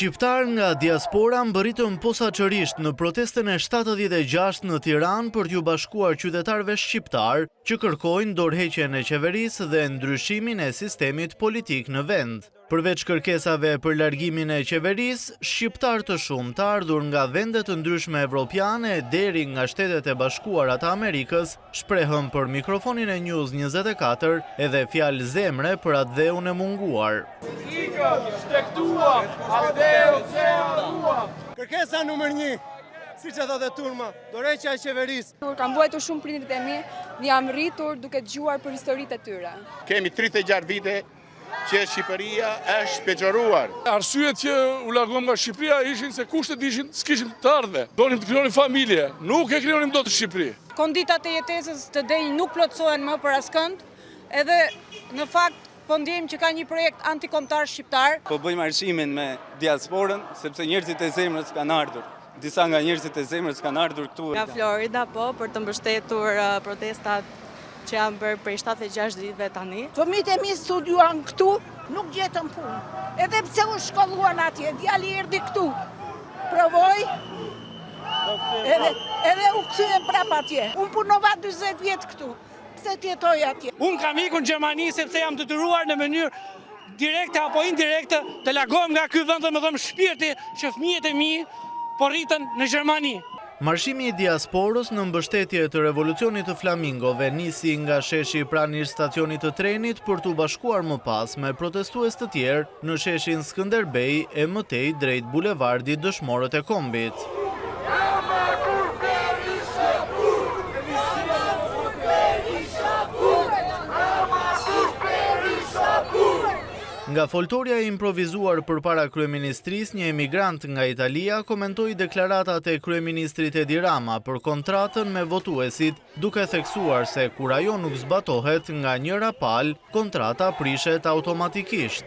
Shqiptar nga diaspora mbërritën posaçërisht në protestën e 76 në Tiranë për t'u bashkuar qytetarëve shqiptar që kërkojnë dorëheqjen e qeverisë dhe ndryshimin e sistemit politik në vend. Përveç kërkesave për largimin e qeverisë, shqiptar të shumtë të ardhur nga vende të ndryshme evropiane deri nga Shtetet e Bashkuara të Amerikës shprehën për mikrofonin e News 24 edhe fjalë zemre për atë dheun e munguar. Kërkesa numër 1, siç e thotë Turma, dorëheqja e qeverisë. Kam vuajtur shumë prindrit e mi, jam rritur duke dëgjuar për historitë e tyre. Kemi 36 vite që Shqipëria është peqoruar. Arsyet që u largom nga Shqipëria ishin se kushtet ishin s'kishim të ardhe. Donim të krijonim familje, nuk e krijonim dot Shqipëri. Konditat e jetesës të denj nuk plotësohen më për askënd, edhe në fakt po ndjejmë që ka një projekt antikombëtar shqiptar. Po bëjmë arshimin me diasporën, sepse njerëzit e zemrës kanë ardhur. Disa nga njerëzit e zemrës kanë ardhur këtu. Nga Florida, për të mbështetur protestat që janë bërë prej 76 ditëve tani. Fëmijët e mi studiuan këtu, nuk gjetën punë. Edhe pse u shkolluan atje, djali erdhi këtu. Provoi. Edhe u kthyen prapë atje. Unë punova 40 vjet këtu. Pse të jetoj atje? Unë kam ikur në Gjermani sepse jam detyruar në mënyrë direkte apo indirekte të largohem nga ky vend dhe më dhëm shpirti që fëmijët e mi po rriten në Gjermani. Marshimi i diasporës në mbështetje të revolucionit të flamingove nisi nga sheshi pranë stacionit të trenit për t'u bashkuar më pas me protestues të tjerë në sheshin Skënderbej e mëtej drejt bulevardit Dëshmorët e Kombit. Nga foltorja e improvizuar përpara kryeministrisë, një emigrant nga Italia komentoi deklaratat e kryeministrit Edi Rama për kontratën me votuesit, duke theksuar se kur ajo nuk zbatohet nga njëra palë, kontrata prishet automatikisht.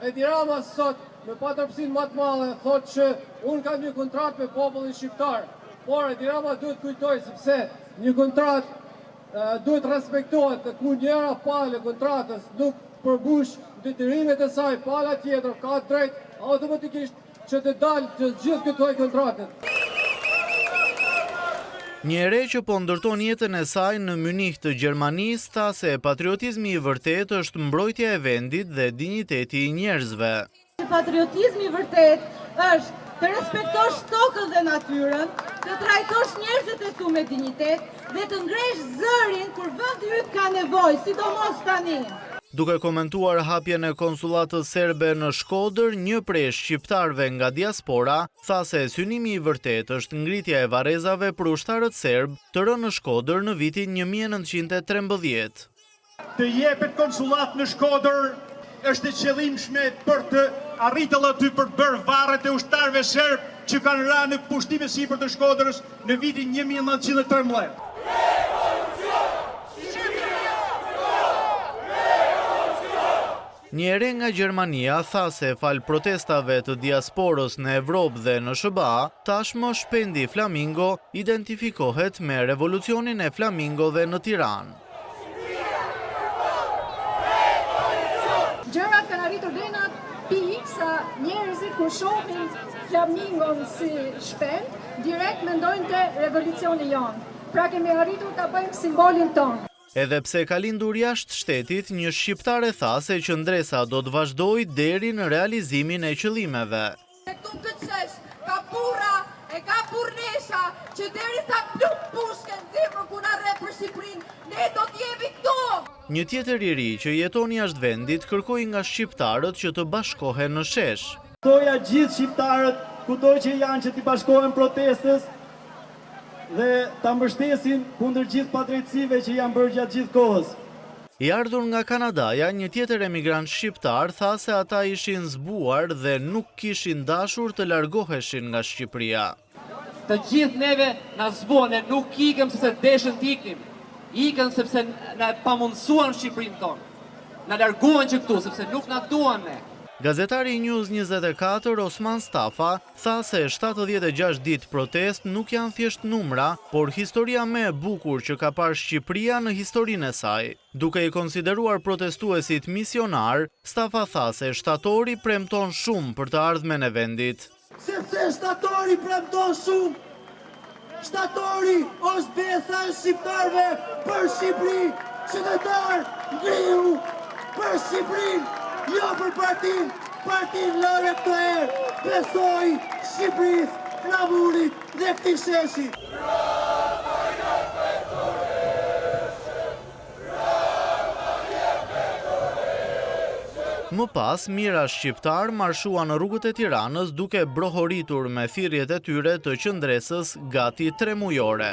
Edi Rama sot me patërpësinë më të madhe thotë që unë kam një kontratë me popullin shqiptar. Por Edi Rama duhet kujtoj sepse një kontratë duhet respektohet dhe ku njëra palë e kontratës nuk përmbush detyrimet e saj, pala tjetër ka drejt automatikisht që të dalë të gjithë këtoj kontratët. Një ere që po ndërton jetën e saj në Munich të Gjermanisë tha se patriotizmi i vërtet është mbrojtja e vendit dhe dinjiteti i njerëzve. Patriotizmi i vërtet është të respektosh tokën dhe natyrën, të trajtosh njerëzit e tu me dinjitet dhe të ngresh zërin kur vendi yt ka nevojë, sidomos tani. Duke komentuar hapjen e konsullatës serbe në Shkodër, një prej shqiptarëve nga diaspora tha se synimi i vërtet është ngritja e varrezave për ushtarët serb të rënë në Shkodër në vitin 1913. Të jepet konsullat në Shkodër është e qëllimshme për të arritur aty për të bërë varret e ushtarëve serb që kanë rënë në pushtime sipër të Shkodrës në vitin 1913. Një ere nga Gjermania tha se fal protestave të diasporës në Evropë dhe në SBA, tashmë shpendi Flamingo identifikohet me revolucionin e flamingove në Tiranë. Gjërat kanë arritur deri në pikë sa njerëzit kur shohin flamingon si shpend, direkt mendojnë te revolucioni jonë. Pra kemi arritur ta bëjmë simbolin tonë. Edhe pse ka lindur jashtë shtetit, një shqiptar e tha se qëndresa do të vazhdojë deri në realizimin e qëllimeve. Këtu këtësh, ka burra, e ka burresha, që derisa pluk pushken zemër ku na rret për Shqipërinë, ne do t'jemi këtu. Një tjetër i ri që jeton jashtë vendit kërkoi nga shqiptarët që të bashkohen në shesh. Doja gjithë shqiptarët, kudo që janë që t'i bashkohen protestës dhe ta mbështesin kundër gjithë padrejtësive që janë bërë gjatë gjithë kohës. I ardhur nga Kanadaja, një tjetër emigrant shqiptar tha se ata ishin zbuar dhe nuk kishin dashur të largoheshin nga Shqipëria. Të gjithë neve na zbuan e nuk ikëm sepse deshën t'iknim. Ikën sepse na pamundsuan Shqipërinë tonë. Na larguan që këtu sepse nuk na duan ne. Gazetari News 24 Osman Stafa tha se 76 ditë protest nuk janë thjesht numra, por historia më e bukur që ka parë Shqipëria në historinë e saj. Duke i konsideruar protestuesit misionar, Stafa tha se shtatori premton shumë për të ardhmen e vendit. Sepse shtatori premton shumë. Shtatori është besa e shqiptarëve për Shqipëri, qytetar ngrihu për Shqipërinë. Jo për partin lore këtë herë, besoj Shqipërisë, flamurit dhe këtij sheshi. Më pas, mijëra shqiptar marshuan në rrugët e Tiranës duke brohoritur me thirrjet e tyre të qendresës gati 3 mujore.